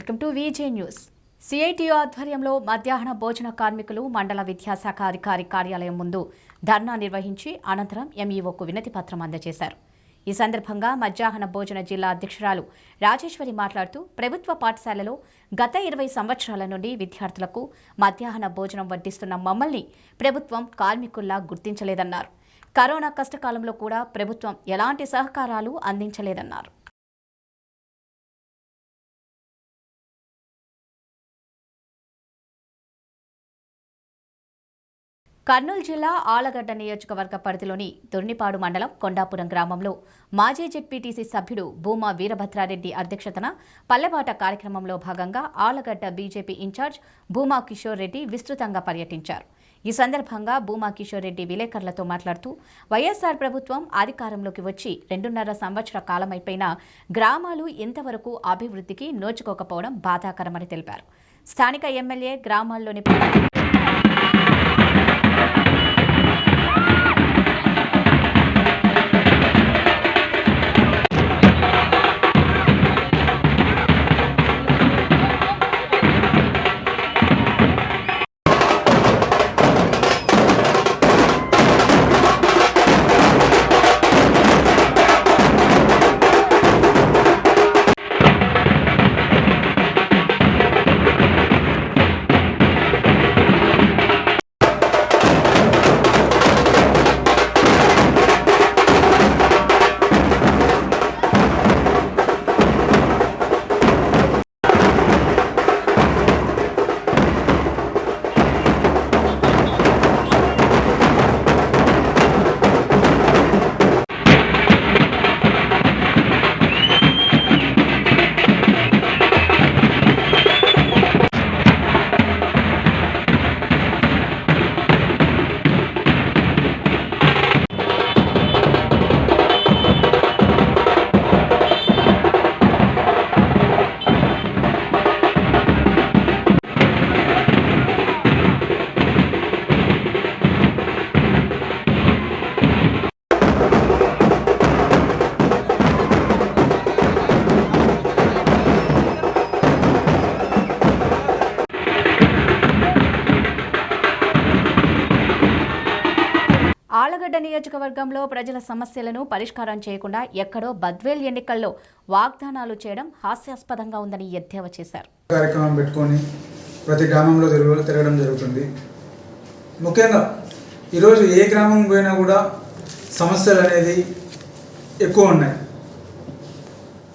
Welcome to VJ news. CITU ఆధ్వర్యంలో మధ్యాహ్న భోజన కార్మికులు మండల విద్యాశాఖ అధికారి కార్యాలయం ముందు ధర్నా నిర్వహించి అనంతరం ఎంఈఓకు వినతి పత్రం అందజేశారు. ఈ సందర్భంగా మధ్యాహ్న భోజన జిల్లా అధ్యక్షురాలు రాజేశ్వరి మాట్లాడుతూ ప్రభుత్వ పాఠశాలలో గత 20 సంవత్సరాల నుండి విద్యార్థులకు మధ్యాహ్న భోజనం వడ్డిస్తున్న మమ్మల్ని ప్రభుత్వం కార్మికుల్లా గుర్తించలేదన్నారు. కరోనా కష్టకాలంలో కూడా ప్రభుత్వం ఎలాంటి సహకారాలు అందించలేదన్నారు. కర్నూలు జిల్లా ఆళ్లగడ్డ నియోజకవర్గ పరిధిలోని దొర్నిపాడు మండలం కొండాపురం గ్రామంలో మాజీ జెడ్పీటీసీ సభ్యుడు భూమా వీరభద్రారెడ్డి అధ్యక్షతన పల్లెబాట కార్యక్రమంలో భాగంగా ఆళ్లగడ్డ బీజేపీ ఇన్ఛార్జ్ భూమా కిషోర్ రెడ్డి విస్తృతంగా పర్యటించారు. ఈ సందర్భంగా భూమా కిషోర్ రెడ్డి విలేకరులతో మాట్లాడుతూ వైఎస్ఆర్ ప్రభుత్వం అధికారంలోకి వచ్చి 2.5 సంవత్సర కాలమైపోయినా గ్రామాలు ఇంతవరకు అభివృద్ధికి నోచుకోకపోవడం బాధాకరమని తెలిపారు. స్థానిక ఎమ్మెల్యే గ్రామాల్లోని ఆళ్లగడ్డ నియోజకవర్గంలో ప్రజల సమస్యలను పరిష్కారం చేయకుండా ఎక్కడో బద్వేల్ ఎన్నికల్లో వాగ్దానాలు చేయడం హాస్యాస్పదంగా ఉందని ఎద్దేవా చేశారు. కార్యక్రమం పెట్టుకొని ప్రతి గ్రామంలో తిరగడం జరుగుతుంది. ముఖ్యంగా ఈరోజు ఏ గ్రామం పోయినా కూడా సమస్యలు అనేది ఎక్కువ ఉన్నాయి.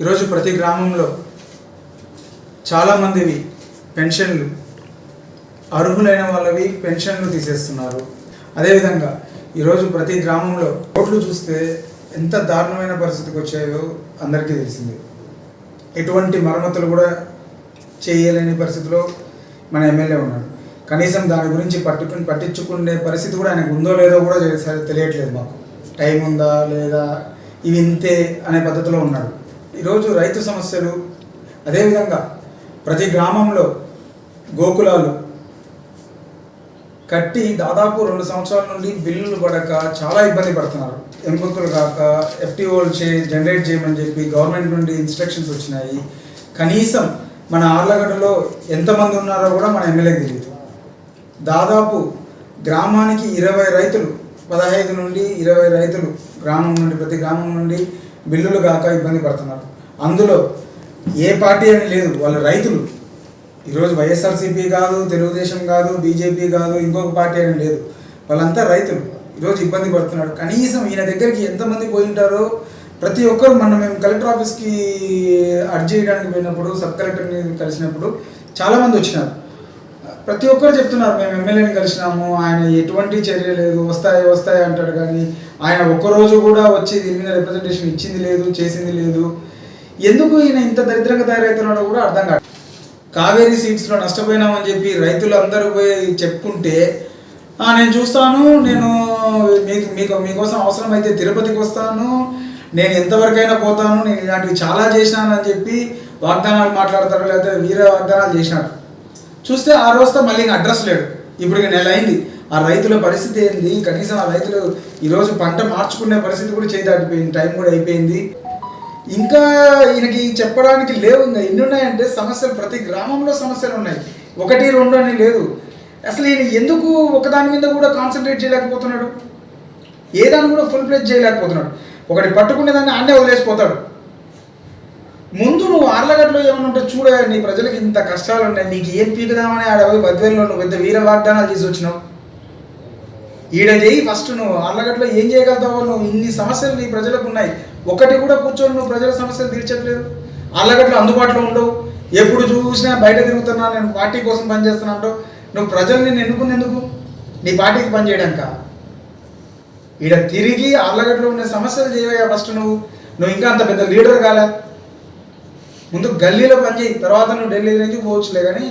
ఈరోజు ప్రతి గ్రామంలో చాలామందివి పెన్షన్లు, అర్హులైన వాళ్ళవి పెన్షన్లు తీసేస్తున్నారు. అదేవిధంగా ఈరోజు ప్రతి గ్రామంలో రోడ్లు చూస్తే ఎంత దారుణమైన పరిస్థితికి వచ్చాయో అందరికీ తెలిసింది. ఎటువంటి మరమ్మతులు కూడా చేయలేని పరిస్థితిలో మన ఎమ్మెల్యే ఉన్నాడు. కనీసం దాని గురించి పట్టించుకునే పరిస్థితి కూడా ఆయనకు ఉందో లేదో కూడా తెలియట్లేదు. మాకు టైం ఉందా లేదా ఇవి ఇంతే అనే పద్ధతిలో ఉన్నాడు. ఈరోజు రైతు సమస్యలు, అదేవిధంగా ప్రతి గ్రామంలో గోకులాలు కట్టి దాదాపు 2 సంవత్సరాల నుండి బిల్లులు పడక చాలా ఇబ్బంది పడుతున్నారు. ఎంపికలు కాక ఎఫ్టీఓలు జనరేట్ చేయమని చెప్పి గవర్నమెంట్ నుండి ఇన్స్ట్రక్షన్స్ వచ్చినాయి. కనీసం మన ఆళ్లగడ్డలో ఎంతమంది ఉన్నారో కూడా మన ఎమ్మెల్యేకి తెలియదు. దాదాపు గ్రామానికి 20 రైతులు, 15 నుండి 20 రైతులు ప్రతి గ్రామం నుండి బిల్లులు కాక ఇబ్బంది పడుతున్నారు. అందులో ఏ పార్టీ అని లేదు, వాళ్ళ రైతులు. ఈరోజు వైఎస్ఆర్సీపీ కాదు, తెలుగుదేశం కాదు, బీజేపీ కాదు, ఇంకొక పార్టీ అని లేదు, వాళ్ళంతా రైతులు ఈరోజు ఇబ్బంది పడుతున్నారు. కనీసం ఈయన దగ్గరికి ఎంతమంది పోయింటారో ప్రతి ఒక్కరు మేము కలెక్టర్ ఆఫీస్కి అర్జీ చేయడానికి పోయినప్పుడు, సబ్ కలెక్టర్ని కలిసినప్పుడు చాలామంది వచ్చినారు. ప్రతి ఒక్కరు చెప్తున్నారు మేము ఎమ్మెల్యేని కలిసినాము, ఆయన ఎటువంటి చర్య లేదు, వస్తాయి అంటాడు. కానీ ఆయన ఒక్కరోజు కూడా వచ్చి దీని మీద రిప్రజెంటేషన్ ఇచ్చింది లేదు, చేసింది లేదు. ఎందుకు ఈయన ఇంత దరిద్రంగా తయారవుతున్నాడో కూడా అర్థం కాదు. కావేరీ సీట్స్లో నష్టపోయినామని చెప్పి రైతులు అందరూ పోయి చెప్పుకుంటే నేను చూస్తాను, నేను మీకోసం అవసరమైతే తిరుపతికి వస్తాను, నేను ఎంతవరకైనా పోతాను, నేను ఇలాంటివి చాలా చేసినాను అని చెప్పి వాగ్దానాలు మాట్లాడతారు, లేకపోతే వీర వాగ్దానాలు చేసినాడు. చూస్తే ఆ రోజుతో మళ్ళీ ఇంకా అడ్రస్ లేడు. ఇప్పుడు నెల అయింది. ఆ రైతుల పరిస్థితి ఏంది? కనీసం ఆ రైతులు ఈరోజు పంట మార్చుకునే పరిస్థితి కూడా చేయి దాటిపోయింది, టైం కూడా అయిపోయింది. ఇంకా ఈయనకి చెప్పడానికి లేవు. ఇంకా ఎన్ని ఉన్నాయంటే సమస్యలు, ప్రతి గ్రామంలో సమస్యలు ఉన్నాయి, 1, 2 అని లేదు. అసలు ఈయన ఎందుకు ఒకదాని మీద కూడా కాన్సన్ట్రేట్ చేయలేకపోతున్నాడు, ఏదాన్ని కూడా ఫుల్ ప్లేజ్ చేయలేకపోతున్నాడు. ఒకటి పట్టుకునే దాన్ని అన్నే వదిలేసిపోతాడు. ముందు నువ్వు ఆర్లగడ్డలో ఏమైనా ఉంటే చూడ, నీ ప్రజలకు ఇంత కష్టాలు ఉన్నాయి, నీకు ఏం పీకుదామని ఆడపోయి బద్వేల్లో నువ్వు పెద్ద వీర వాగ్దానాలు తీసి వచ్చినావు. ఈడ చేయి ఫస్ట్, నువ్వు ఆర్లగడ్డలో ఏం చేయగలుగుతావో. నువ్వు ఇన్ని సమస్యలు నీ ప్రజలకు ఉన్నాయి, ఒకటి కూడా కూర్చొని నువ్వు ప్రజల సమస్యలు తీర్చట్లేదు. ఆర్లగడ్డలో అందుబాటులో ఉండవు, ఎప్పుడు చూసినా బయట తిరుగుతున్నా, నేను పార్టీ కోసం పనిచేస్తున్నా అంటావు. నువ్వు ప్రజల్ని నేను ఎన్నుకునేందుకు, నీ పార్టీకి పనిచేయడానిక? ఈడ తిరిగి ఆర్లగడ్డలో ఉండే సమస్యలు చేయవా ఫస్ట్. నువ్వు ఇంకా అంత పెద్ద లీడర్ కాలే. ముందు గల్లీలో పనిచేయి, తర్వాత నువ్వు ఢిల్లీ నుంచి పోవచ్చులే. కానీ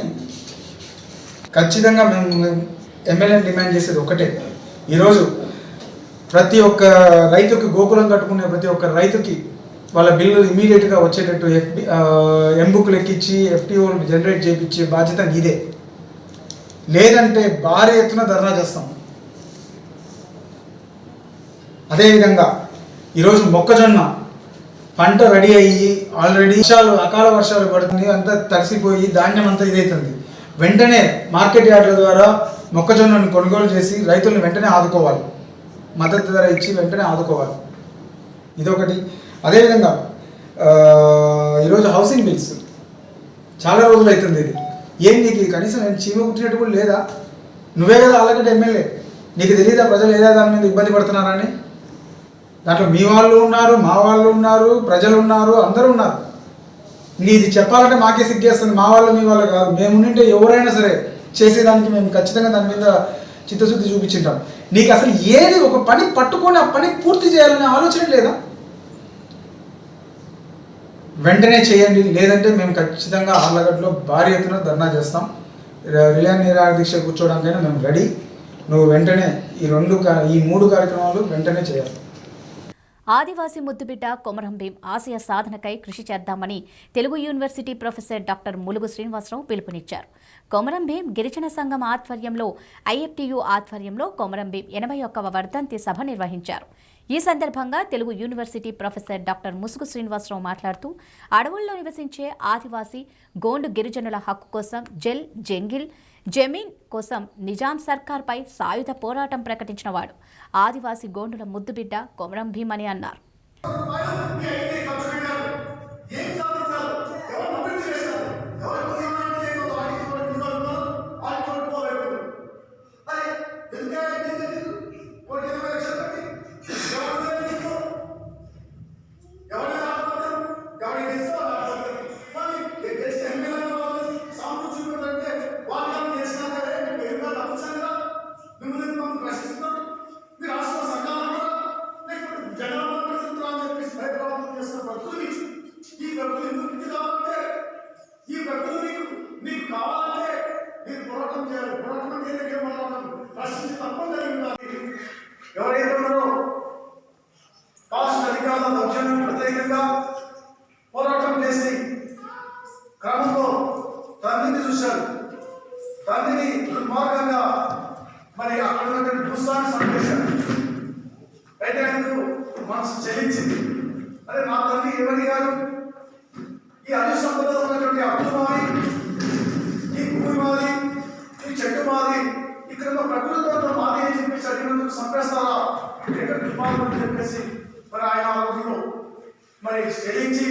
ఖచ్చితంగా మేము ఎమ్మెల్యేని డిమాండ్ చేసేది ఒకటే, ఈరోజు ప్రతి ఒక్క రైతుకి, గోకులం కట్టుకునే ప్రతి ఒక్క రైతుకి వాళ్ళ బిల్లులు ఇమీడియట్గా వచ్చేటట్టు ఎంబుక్లు ఎక్కించి ఎఫ్టీఓలు జనరేట్ చేయించే బాధ్యత నీదే. లేదంటే భారీ ఎత్తున ధర్నా చేస్తాం. అదేవిధంగా ఈరోజు మొక్కజొన్న పంట రెడీ అయ్యి ఆల్రెడీ అకాల వర్షాలు పడుతుంది, అంతా తడిసిపోయి ధాన్యం అంతా ఇదవుతుంది. వెంటనే మార్కెట్ యార్డుల ద్వారా మొక్కజొన్నను కొనుగోలు చేసి రైతులను వెంటనే ఆదుకోవాలి, మద్దతు ధర ఇచ్చి వెంటనే ఆదుకోవాలి. ఇదొకటి. అదేవిధంగా ఈరోజు హౌసింగ్ బిల్స్ చాలా రోజులు అవుతుంది. ఇది ఏం నీకు కనీసం నేను చీమ కుట్టినట్టు కూడా లేదా? నువ్వే కదా ఆల్రెడీ ఎమ్మెల్యే, నీకు తెలియదా ప్రజలు ఏదా దాని మీద ఇబ్బంది పడుతున్నారని? దాంట్లో మీ వాళ్ళు ఉన్నారు, మా వాళ్ళు ఉన్నారు, ప్రజలు ఉన్నారు, అందరూ ఉన్నారు. ఇది చెప్పాలంటే మాకే సిగ్గేస్తుంది. మా వాళ్ళు మీ వాళ్ళు కాదు, మేము ఉంటే ఎవరైనా సరే చేసేదానికి మేము ఖచ్చితంగా దాని మీద చిత్తశుద్ధి చూపించుంటాం. నీకు అసలు ఏది ఒక పని పట్టుకొని ఆ పని పూర్తి చేయాలనే ఆలోచన లేదా? వెంటనే చేయండి, లేదంటే మేము ఖచ్చితంగా ఆర్లగడ్డలో భారీ ఎత్తున ధర్నా చేస్తాం. రిలే నిరాహార దీక్ష కూర్చోవడానికైనా మేము రెడీ. నువ్వు వెంటనే ఈ 3 కార్యక్రమాలు వెంటనే చేయాలి. ఆదివాసీ ముద్దుబిడ్డ కొమరం భీం ఆశయ సాధనకై కృషి చేద్దామని Telugu university professor doctor Mulugu Srinivasarao పిలుపునిచ్చారు. కొమరం భీం గిరిజన సంఘం ఆధ్వర్యంలో ఐఎఫ్టియు ఆధ్వర్యంలో కొమరం భీం 81వ వర్ధంతి సభ నిర్వహించారు. ఈ సందర్భంగా తెలుగు యూనివర్సిటీ ప్రొఫెసర్ డాక్టర్ ముసుగు శ్రీనివాసరావు మాట్లాడుతూ అడవుల్లో నివసించే ఆదివాసీ గోండు గిరిజనుల హక్కు కోసం జంగిల్ జమీన్ కోసం నిజాం సర్కార్పై సాయుధ పోరాటం ప్రకటించిన వాడు ఆదివాసీ గోండుల ముద్దుబిడ్డ కొమరం భీం అని అన్నారు. ఎవరైతే ఉన్నారో కాస్ట్ అధికారుల దౌర్జన్యం వ్యతిరేకంగా పోరాటం చేసి క్రమంలో తండ్రిని చూశారు. తండ్రిని దుర్మార్గంగా మరి అక్కడ ఉన్నటువంటి భూస్వామి సంపేశారు. అయితే ఆయనకు మనసు చెల్లించింది. అరే నా తండ్రి ఎవరి గారు, ఈ అన్ని సంపదలో ఉన్నటువంటి అప్పులు మాది, ఈ భూమి మాది, ఈ చెట్టు మాది, ఇక్కడ ఉన్న ప్రకృతితో మాది అని చెప్పేసి అడిగినందుకు సంపేస్తారా అని చెప్పేసి మరి ఆయన ఆ రోజులో మరి చెల్లించి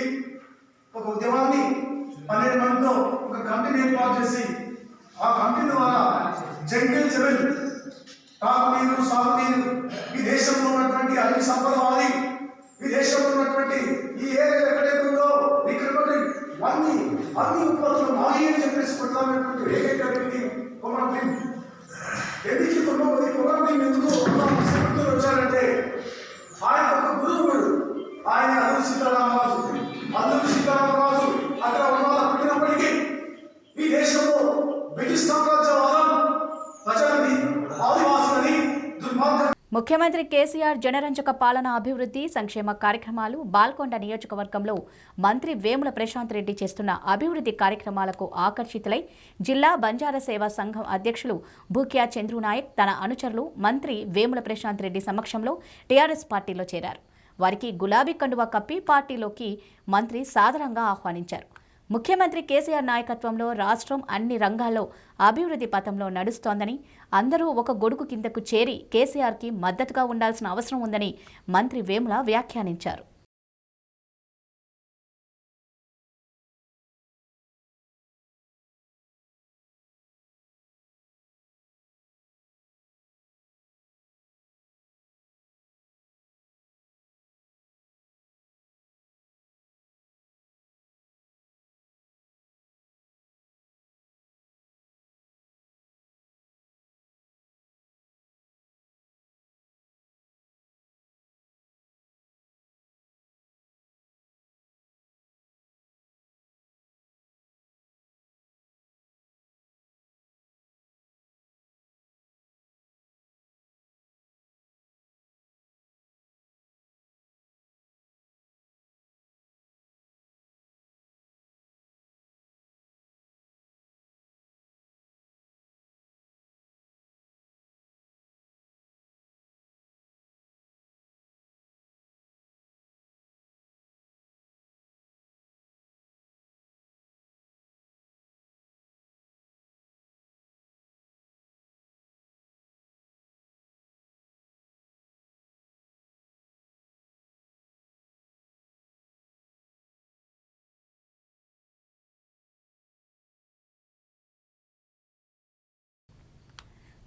ఒక ఉద్యమాన్ని 12 మందితో ఒక కమిటీని ఏర్పాటు చేసి ఆ కమిటీ ద్వారా జంగిల్ జమీన్ తాగునీరు సాగునీరు ఈ దేశంలో ఉన్నటువంటి అన్ని సంపద మాది, ఈ దేశంలో ఉన్నటువంటి ఈ ఏరియా ఎక్కడైతే ఉందో ఇక్కడ అన్ని ఉత్పత్తులు మాది అని చెప్పేసి కొట్లాడినటువంటి ఏకైక వ్యక్తి కొమరం భీం. ఎందుకు కొమరం భీం ఎందుకు వచ్చారంటే ఆయన ఒక గురువుడు, ఆయన అల్లూరి సీతారామరాజు అక్కడ ఉన్న పుట్టినప్పటికీ ఈ దేశంలో బ్రిటిష్ సామ్రాజ్యవాదం ప్రజలని ఆదివాసులని దుర్మార్గం. ముఖ్యమంత్రి కేసీఆర్ జనరంజక పాలన, అభివృద్ధి, సంక్షేమ కార్యక్రమాలు, బాల్కొండ నియోజకవర్గంలో మంత్రి వేముల ప్రశాంత్ రెడ్డి చేస్తున్న అభివృద్ధి కార్యక్రమాలకు ఆకర్షితులై జిల్లా బంజారా సేవా సంఘం అధ్యక్షులు భూక్యా చంద్రునాయక్ తన అనుచరులు మంత్రి వేముల ప్రశాంత్ రెడ్డి సమక్షంలో టీఆర్ఎస్ పార్టీలో చేరారు. వారికి గులాబీ కండువా కప్పి పార్టీలోకి మంత్రి సాదరంగా ఆహ్వానించారు. ముఖ్యమంత్రి కేసీఆర్ నాయకత్వంలో రాష్ట్రం అన్ని రంగాల్లో అభివృద్ధి పథంలో నడుస్తోందని, అందరూ ఒక గొడుగు కిందకు చేరి కేసీఆర్కి మద్దతుగా ఉండాల్సిన అవసరం ఉందని మంత్రి వేముల వ్యాఖ్యానించారు.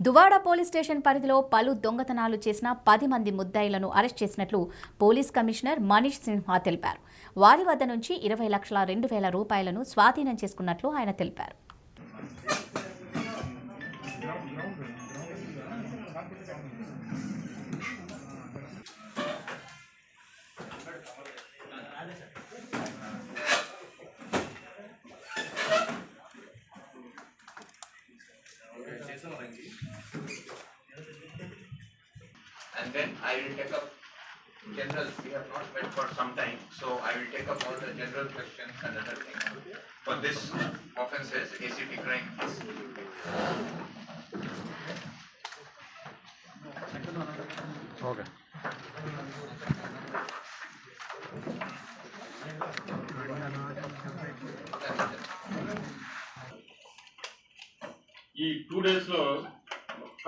దువాడ పోలీస్ స్టేషన్ పరిధిలో పలు దొంగతనాలు చేసిన 10 మంది ముద్దాయిలను అరెస్ట్ చేసినట్లు పోలీస్ కమిషనర్ మనీష్ సిన్హా తెలిపారు. వారి వద్ద నుంచి 20,02,000 రూపాయలను స్వాధీనం చేసుకున్నట్లు ఆయన తెలిపారు. And then I will take up general, we have not met for some time, so I will take up all the general questions and other things. For this offences, ACT crime. Okay. ఈ 2 days లో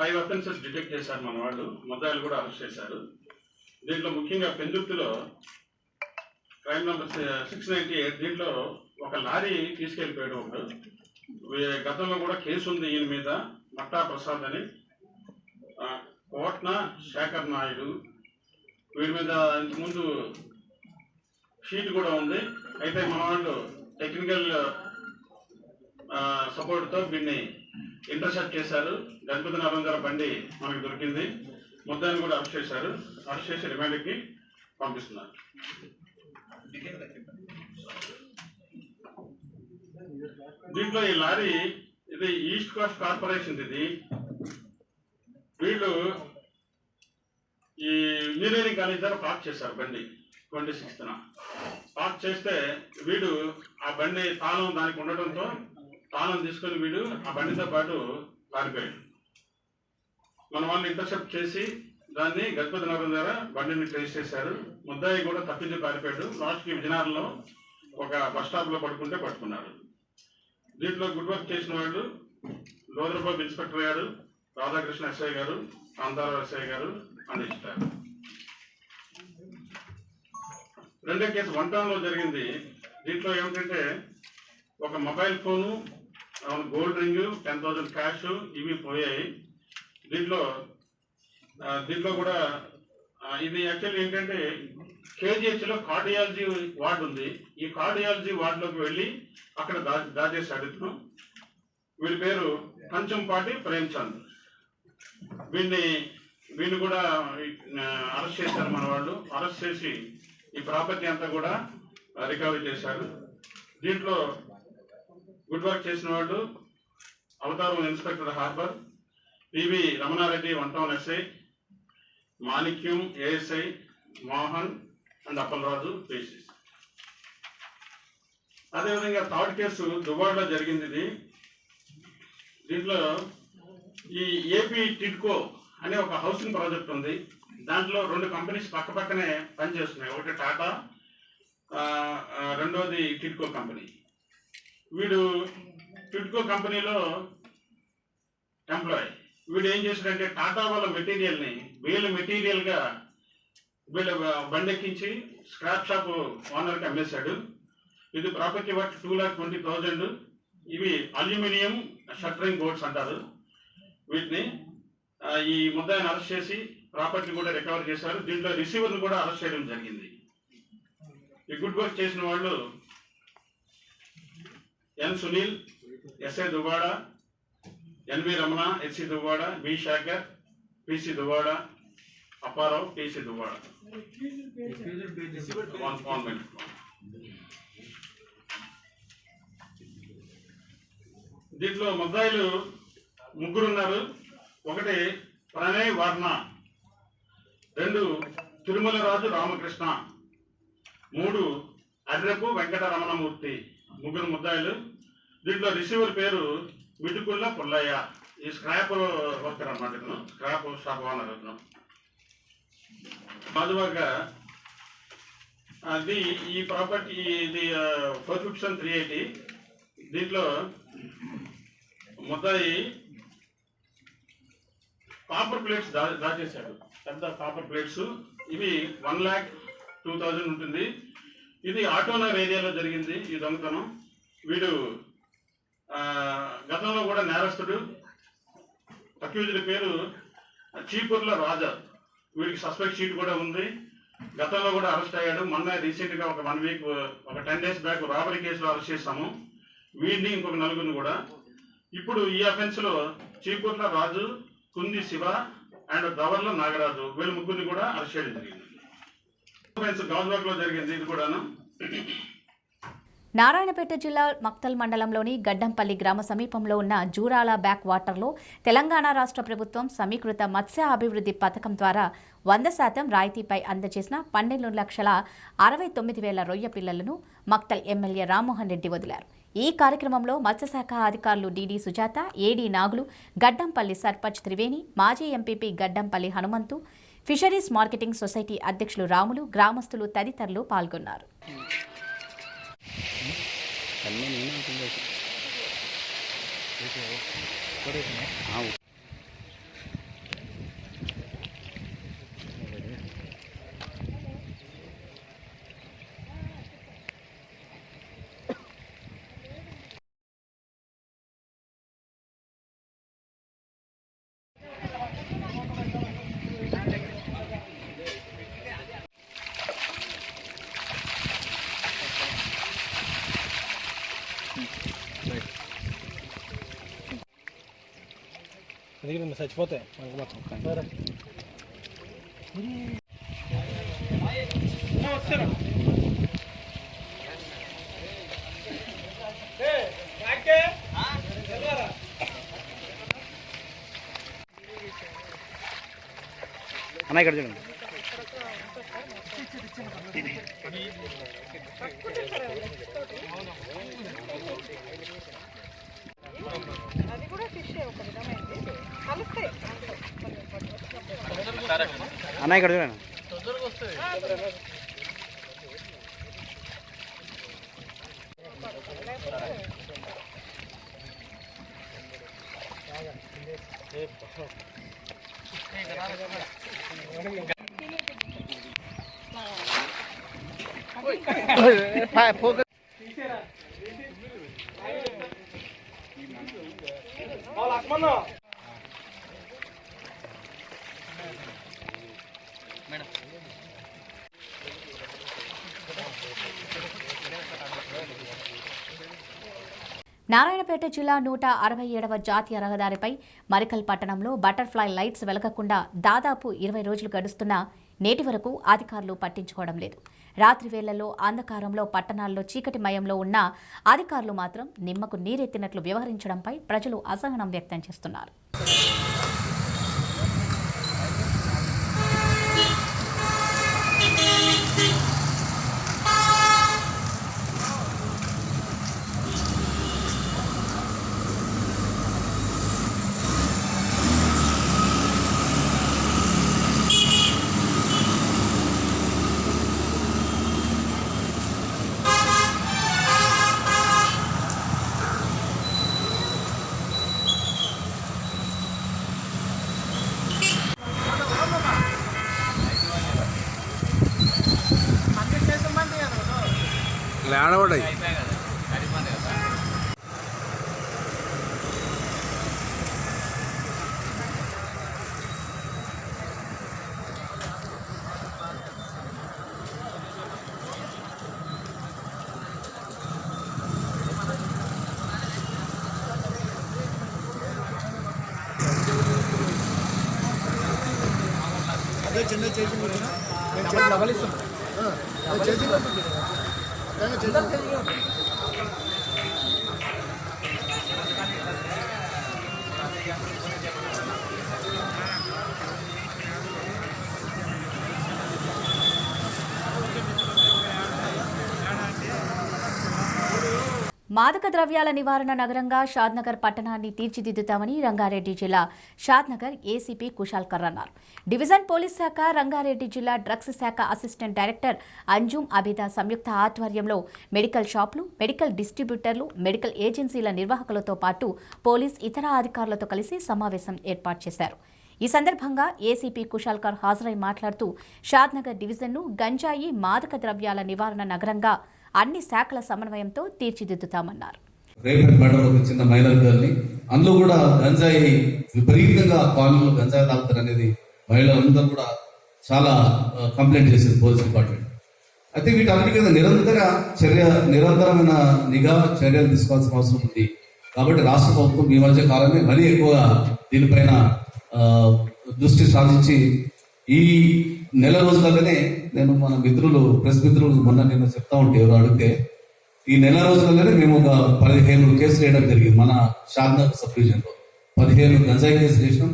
5 offences detect చేశారు మన వాళ్ళు, ముద్దాయిలు కూడా arrest చేశారు. దీంట్లో ముఖ్యంగా పెందుర్తిలో క్రైమ్ నెంబర్ 698, దీంట్లో ఒక లారీ తీసుకెళ్ళిపోయాడు ఒకడు. గతంలో కూడా కేసు ఉంది ఈయన మీద, మట్టా ప్రసాద్ అని, కోట్న శేఖర్ నాయుడు, వీడి మీద ఇంతకుముందు షీట్ కూడా ఉంది. అయితే మన వాళ్ళు టెక్నికల్ సపోర్ట్తో వీడిని ఇంటర్సెప్ట్ చేశారు. గణపతి నగరం గారి బండి మనకు దొరికింది. ముద్దాయిని కూడా అరెస్ట్ చేశారు. అరెస్ట్ చేసి రిమాండ్కి పంపిస్తున్నారు. దీంట్లో ఈ లారీ ఇది ఈస్ట్ కోస్ట్ కార్పొరేషన్. ఇది వీళ్ళు ఈ ఇంజనీరింగ్ కాలేజ్ దగ్గర పార్క్ చేశారు బండి 26న. పార్క్ చేస్తే వీడు ఆ బండి తాళం దానికి ఉండటంతో తాళం తీసుకొని వీడు ఆ బండితో పాటు పారిపోయాడు. మన వాళ్ళని ఇంటర్సెప్ట్ చేసి దాన్ని గణపతి నగరం దగ్గర బండిని ట్రేస్ చేశారు. ముద్దాయి కూడా తప్పించి పారిపోయాడు. లాస్ట్కి విజయనగరంలో ఒక బస్ స్టాప్లో పడుకుంటే పట్టుకున్నారు. దీంట్లో గుడ్ వర్క్ చేసిన వాళ్ళు లోదరబాబు ఇన్స్పెక్టర్ గారు, రాధాకృష్ణ ఎస్ఐ గారు, కాంతారావు ఎస్ఐ గారు అందిస్తారు. రెండో కేసు 1 టౌన్లో జరిగింది. దీంట్లో ఏమిటంటే ఒక mobile phone, gold ring, 10,000 cash ఇవి పోయాయి. దీంట్లో కూడా ఇది యాక్చువల్లీ ఏంటంటే కేజీహెచ్లో కార్డియాలజీ వార్డు ఉంది. ఈ కార్డియాలజీ వార్డులోకి వెళ్ళి అక్కడ దాచేశాడు ఇతను. వీడి పేరు కంచంపాటి ప్రేమ్చంద్. వీడిని కూడా అరెస్ట్ చేశారు మన వాళ్ళు. అరెస్ట్ చేసి ఈ ప్రాపర్టీ అంతా కూడా రికవరీ చేశారు. దీంట్లో గుడ్ వర్క్ చేసిన వాళ్ళు Avataram inspector harbour, P V Ramanareddy 1 town SI, Manikyam ASI, Mohan and Appalaraju PCs. అదేవిధంగా 3rd కేసు దుబాయ్లో జరిగింది. దీంట్లో ఈ ఏపీ టిడ్కో అనే ఒక హౌసింగ్ ప్రాజెక్ట్ ఉంది. దాంట్లో 2 కంపెనీస్ పక్క పక్కనే పనిచేస్తున్నాయి. ఒకటి టాటా, రెండోది టిడ్కో కంపెనీ. వీడు టిడ్కో కంపెనీలో ఎంప్లాయ్. వీడు ఏం చేశాడంటే టాటా వాళ్ళ మెటీరియల్ని వీళ్ళ మెటీరియల్గా వీళ్ళ బండెక్కించి స్క్రాప్ షాప్ ఓనర్కి అమ్మేశాడు. ఇది ప్రాపర్టీ వర్త్ 2,20,000. ఇవి అల్యూమినియం షట్టరింగ్ బోర్డ్స్ అంటారు వీటిని. ఈ ముద్దాయిని అరెస్ట్ చేసి ప్రాపర్టీ కూడా రికవర్ చేశారు. దీంట్లో రిసీవర్ని కూడా అరెస్ట్ చేయడం జరిగింది. ఈ గుడ్ వర్క్ చేసిన వాళ్ళు N Sunil, S A Duvvada, N V Ramana, S C Duvvada, B Shekhar, P C Duvvada, Apparao, T C Duvvada. దీంట్లో ముద్దాయిలు 3 ఉన్నారు. ఒకటి ప్రణయ్ వర్ణ, 2 తిరుమల రాజు రామకృష్ణ, 3 అర్రెపు వెంకట రమణమూర్తి. 3 ముద్దాయిలు. దీంట్లో రిసీవర్ పేరు మిటుకుల్ల పుల్లయ్య. ఈ స్క్రాప్ వర్కర్ అన్నమాట. ఇతను స్క్రాప్ షాప్ ఓనర్. ఇతను మాధువాగా అది ఈ ప్రాపర్టీ ఇది 457 దీంట్లో ముద్దాయి కాపర్ ప్లేట్స్ దాచేశాడు. పెద్ద కాపర్ ప్లేట్స్. ఇవి 1,02,000 ఉంటుంది. ఇది ఆటోనగర్ ఏరియాలో జరిగింది ఈ దొంగతనం. వీడు గతంలో కూడా నేరస్తుడు. అక్యూజ్డ్ పేరు చీపుర్ల రాజా. వీడికి సస్పెక్ట్ షీట్ కూడా ఉంది. గతంలో కూడా అరెస్ట్ అయ్యాడు. మొన్న రీసెంట్గా ఒక 1 వీక్, ఒక 10 డేస్ బ్యాక్ రాబరీ కేసులో అరెస్ట్ చేస్తాము వీడిని, ఇంకొక 4 కూడా. ఇప్పుడు ఈ అఫెన్స్లో చీపుర్ల రాజు, కుంది శివ అండ్ దవర్ల నాగరాజు, వీళ్ళ 3 కూడా అరెస్ట్ చేయడం జరిగింది. అఫెన్స్ గాజువాకలో జరిగింది ఇది కూడాను. నారాయణపేట జిల్లా మక్తల్ మండలంలోని గడ్డంపల్లి గ్రామ సమీపంలో ఉన్న జూరాల బ్యాక్ వాటర్లో తెలంగాణ రాష్ట్ర ప్రభుత్వం సమీకృత మత్స్య అభివృద్ధి పథకం ద్వారా 100% రాయితీపై అందజేసిన 12,69,000 రొయ్య పిల్లలను మక్తల్ ఎమ్మెల్యే రామ్మోహన్ రెడ్డి వదిలారు. ఈ కార్యక్రమంలో మత్స్యశాఖ అధికారులు డిడి సుజాత, ఏడీ నాగులు, గడ్డంపల్లి సర్పంచ్ త్రివేణి, మాజీ MPP Gaddampalli Hanumanthu, fisheries marketing society అధ్యక్షులు రాములు, గ్రామస్తులు తదితరులు పాల్గొన్నారు. ఎందుకంటే చచ్చిపోతాయి మనకు మాత్రం. అన్న ఇక్కడ చూడండి. అది కూడా ఫిష్ ఒక విధమైనది కలుస్తాయి. అన్న ఇక్కడ చూడండి. నారాయణపేట జిల్లా 167వ జాతీయ రహదారిపై మరికల్ పట్టణంలో బటర్ఫ్లై లైట్స్ వెలగకుండా దాదాపు 20 రోజులు గడుస్తున్నా నేటి వరకు అధికారులు పట్టించుకోవడం లేదు. రాత్రి వేళల్లో అంధకారంలో పట్టణాల్లో చీకటిమయంలో ఉన్న అధికారులు మాత్రం నిమ్మకు నీరెత్తినట్లు వ్యవహరించడంపై ప్రజలు అసహనం వ్యక్తం చేస్తున్నారు. ఆడబడ్డాయి. మాదక ద్రవ్యాల నివారణ నగరంగా షాద్నగర్ పట్టణాన్ని తీర్చిదిద్దుతామని రంగారెడ్డి జిల్లా షాద్నగర్ ఏసీపీ కుశాల్కర్ అన్నారు. డివిజన్ పోలీస్ శాఖ, రంగారెడ్డి జిల్లా డ్రగ్స్ శాఖ అసిస్టెంట్ డైరెక్టర్ అంజుమ్ అబిదా సంయుక్త ఆధ్వర్యంలో మెడికల్ షాపులు, మెడికల్ డిస్ట్రిబ్యూటర్లు, మెడికల్ ఏజెన్సీల నిర్వాహకులతో పాటు పోలీస్ ఇతర అధికారులతో కలిసి సమావేశం ఏర్పాటు చేశారు. ఈ సందర్భంగా ఏసీపీ కుశాల్కర్ హాజరై మాట్లాడుతూ షాద్నగర్ డివిజన్ను గంజాయి, మాదక ద్రవ్యాల నివారణ నగరంగా అన్ని శాఖల సమన్వయంతో తీర్చిదిద్దుతామన్నారు. రేపటి మేడం ఒక చిన్న మైనర్ గర్ల్ని, అందులో కూడా గంజాయి విపరీతంగా కాలనీలో గంజాయి తాగుతారు అనేది మహిళలందరూ కూడా చాలా కంప్లైంట్ చేశారు పోలీస్ డిపార్ట్మెంట్. అయితే వీటన్నిటి మీద నిరంతరమైన నిఘా చర్యలు తీసుకోవాల్సిన అవసరం ఉంది. కాబట్టి రాష్ట్ర ప్రభుత్వం ఈ మధ్య కాలమే మరీ ఎక్కువగా దీనిపైన దృష్టి సాధించి ఈ నెల రోజులలోనే, నేను మన ప్రెస్ మిత్రులు మొన్న నిన్న చెప్తా ఉంటే ఎవరు అడిగితే, ఈ నెల రోజులలోనే మేము ఒక 15 కేసులు వేయడం జరిగింది. మన షాద్నగర్ సబ్ డివిజన్ లో 15 గంజాయి కేసులు చేసినాం.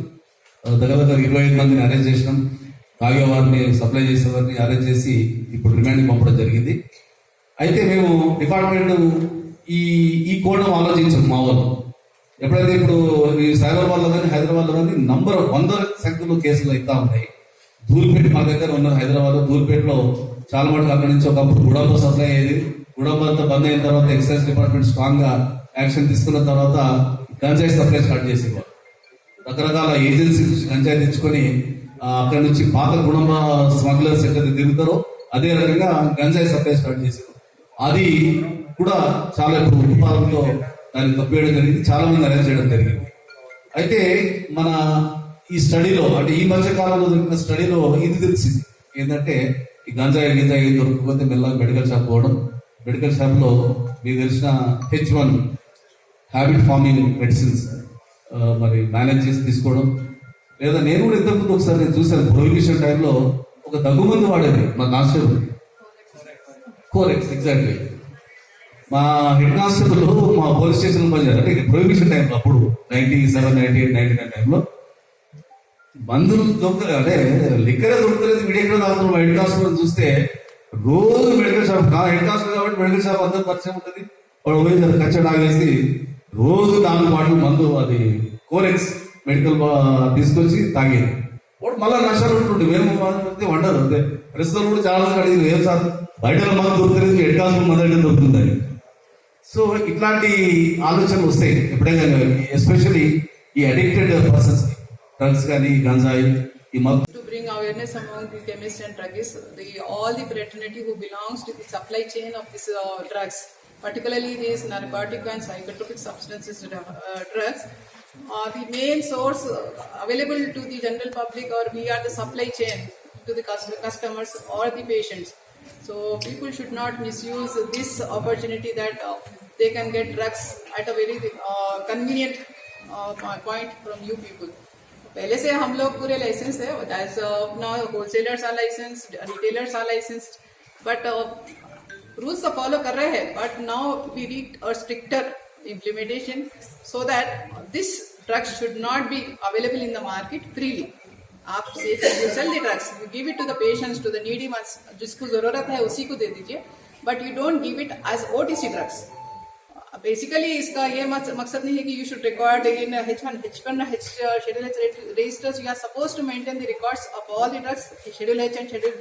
దగ్గర 25 మందిని అరెస్ట్ చేసినాం. తాగేవారిని, సప్లై చేసేవారిని అరెస్ట్ చేసి ఇప్పుడు రిమాండ్కి పంపడం జరిగింది. అయితే మేము డిపార్ట్మెంట్ ఈ కోణం ఆలోచించాం. మా వాళ్ళు ఎప్పుడైతే ఇప్పుడు ఈ సైబరాబాద్ లో కానీ హైదరాబాద్ లో కానీ 100 సంఖ్యలో కేసులు అవుతా ఉన్నాయి. ధూల్పేట మా దగ్గర ఉన్న హైదరాబాద్ లో ధూల్పేటలో చాలా మటుకు అక్కడి నుంచి ఒకప్పుడు గుడంబ సప్లై అయ్యేది. గుడంబ అంతా బంద్ అయిన తర్వాత ఎక్సైజ్ డిపార్ట్మెంట్ స్ట్రాంగ్ గా యాక్షన్ తీసుకున్న తర్వాత గంజాయి సప్లై స్టార్ట్ చేసేవారు. రకరకాల ఏజెన్సీ గంజాయి తెచ్చుకొని అక్కడి నుంచి పాత గుడంబ స్మగ్లర్స్ ఎక్కడైతే తిరుగుతారో అదే రకంగా గంజాయి సప్లై స్టార్ట్ చేశారు. అది కూడా చాలా ఇప్పుడు ఉత్పాదనలో దాన్ని తప్పేయడం జరిగింది. చాలా మంది అరెస్ట్ చేయడం జరిగింది. అయితే మన ఈ స్టడీలో, అంటే ఈ మధ్య కాలంలో దొరికిన స్టడీలో ఇది తెలిసింది ఏంటంటే, ఈ గంజాయి దొరకకపోతే మెల్లగా మెడికల్ షాప్ పోవడం, మెడికల్ షాప్ లో మీకు తెలిసిన H1 హ్యాబిట్ ఫార్మింగ్ మెడిసిన్స్ మరి మేనేజ్ చేసి తీసుకోవడం, లేదా నేను కూడా ఇంతకుముందు ఒకసారి నేను చూశాను ప్రొహిబిషన్ టైంలో ఒక దగ్గుమందు వాడేది మా కానిస్టేబుల్, కోరెక్స్. ఎగ్జాక్ట్లీ మా హెడ్ కానిస్టేబుల్ మా పోలీస్ స్టేషన్ పనిచేయాలి. అంటే ప్రొహిబిషన్ టైంలో అప్పుడు 97, 98, 99 టైంలో మందులు దొరకలేదు, అంటే లిక్కరే దొరకలేదు. వీడియో తాగుతున్నాం. హెడ్ కానిస్టేబుల్ చూస్తే రోజు మెడికల్ షాప్, హెడ్ కానిస్టేబుల్ కాబట్టి మెడికల్ షాప్ అందరూ పరిచయం ఉంటుంది. వాడు పోయి కచ్చడి ఆగేసి రోజు 4 బాటిల్ మందు, అది కోరెక్స్ మెడికల్ తీసుకొచ్చి తాగేది. వాడు మళ్ళీ నష్టాలు ఉంటుండే. మేము వండరు అంతే. ప్రస్తుతం కూడా చాలా మంది అడిగింది, ఏం సార్ బయట మందు దొరుకుతుంది, హెడ్ కానిస్టేబుల్ మందు అయితే దొరుకుతుందని. సో ఇట్లాంటి ఆలోచనలు వస్తాయి ఎప్పుడైనా, ఎస్పెషల్లీ ఈ అడిక్టెడ్ పర్సన్స్, డ్రగ్స్ కానీ గంజాయి ఈ మత్తు. To bring awareness among the chemists and druggists, all the fraternity who belongs to the supply chain of this drugs, particularly these narcotic and psychotropic substances drugs, are the main source available to the general public, or we are the supply chain to the customers or the patients. So people should not misuse this opportunity that they can get drugs at a very convenient point from you people. पहले से हम लोग पूरे licence है, now wholesalers are licensed, retailers are licensed, but rules तो follow कर रहे हैं, but now we need a stricter implementation so that this drugs should not be available in the market freely. आप you sell the drugs, you give it to the patients, to the needy ones, जिसको जरूरत है उसी को दे दीजिए, but you don't give it as OTC drugs. Basically इसका ये मकसद नहीं है कि you should record in H1 Schedule H registers. You are supposed to maintain the records of all the drugs, Schedule H and Schedule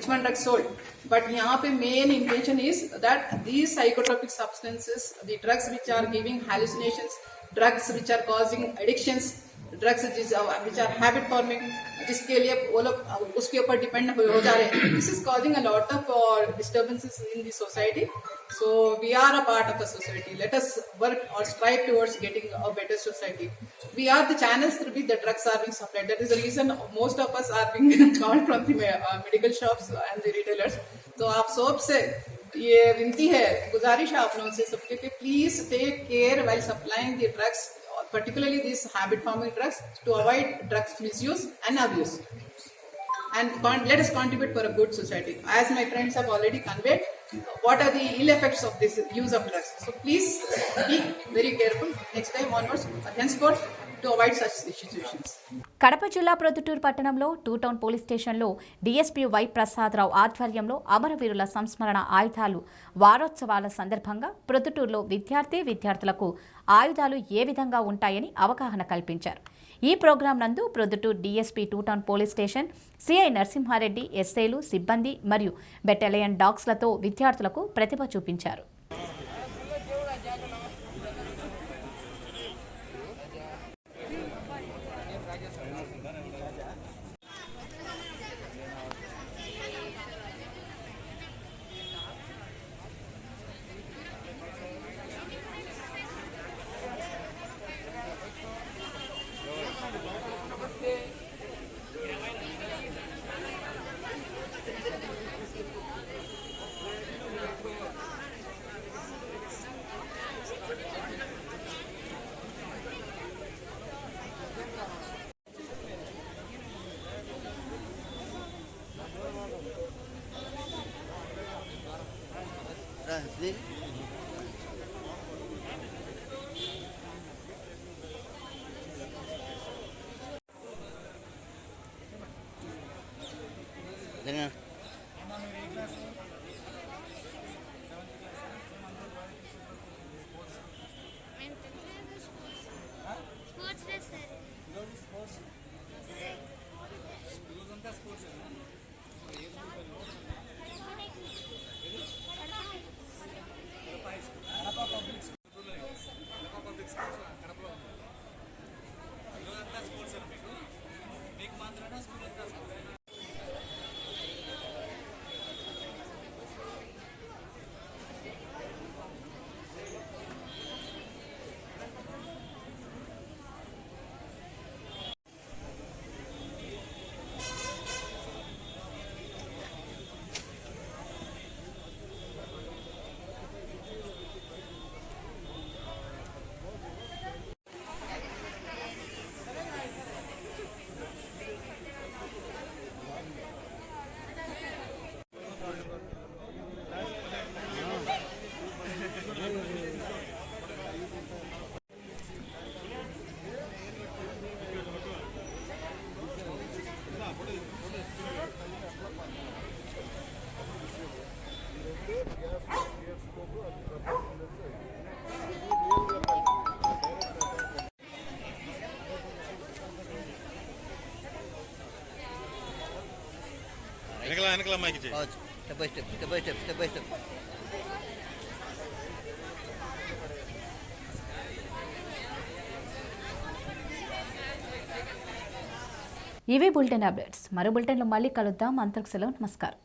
H1 drugs sold. But यहाँ पे main intention is that these psychotropic substances, the drugs which are giving hallucinations, drugs which are causing addictions, drugs which are habit forming, जिसके लिए वो लोग उसके ऊपर depend हो जा रहे हैं. This is causing a lot of disturbances in the society. So we are a part of a society. Let us work or strive towards getting a better society. We are the channels through which the drugs are being supplied. That is the reason most of us are being called from the medical shops and the retailers. तो आप सबसे ये विनती है, गुजारिश है आप लोगों से सबके कि please take care while supplying the drugs, particularly these habit forming drugs, to avoid drugs misuse and abuse. And let us contribute for a good society. As my friends have already conveyed, what are the ill effects of this use of drugs? So please be very careful next time onwards, henceforth, to avoid such situations. Kadapa జిల్లా ప్రొద్దుటూరు పట్టణంలో 2 town police స్టేషన్లో DSP why Prasadarao ఆధ్వర్యంలో అమరవీరుల సంస్మరణ ఆయుధాలు వారోత్సవాల సందర్భంగా ప్రొద్దుటూరులో విద్యార్థులకు ఆయుధాలు ఏ విధంగా ఉంటాయని అవగాహన కల్పించారు. ఈ ప్రోగ్రాం నందు Proddatur DSP 2 town police station CI Narasimhareddy, ఎస్ఐలు, సిబ్బంది మరియు బెటాలియన్ డాగ్స్లతో విద్యార్థులకు ప్రతిభ చూపించారు. వెనకల మైక్ చేయి. Step by step. ఇవే బులెటిన్ అప్డేట్స్. మరో బులెటిన్లో మళ్ళీ కలుద్దాం. అంతకు సెలవు. నమస్కారం.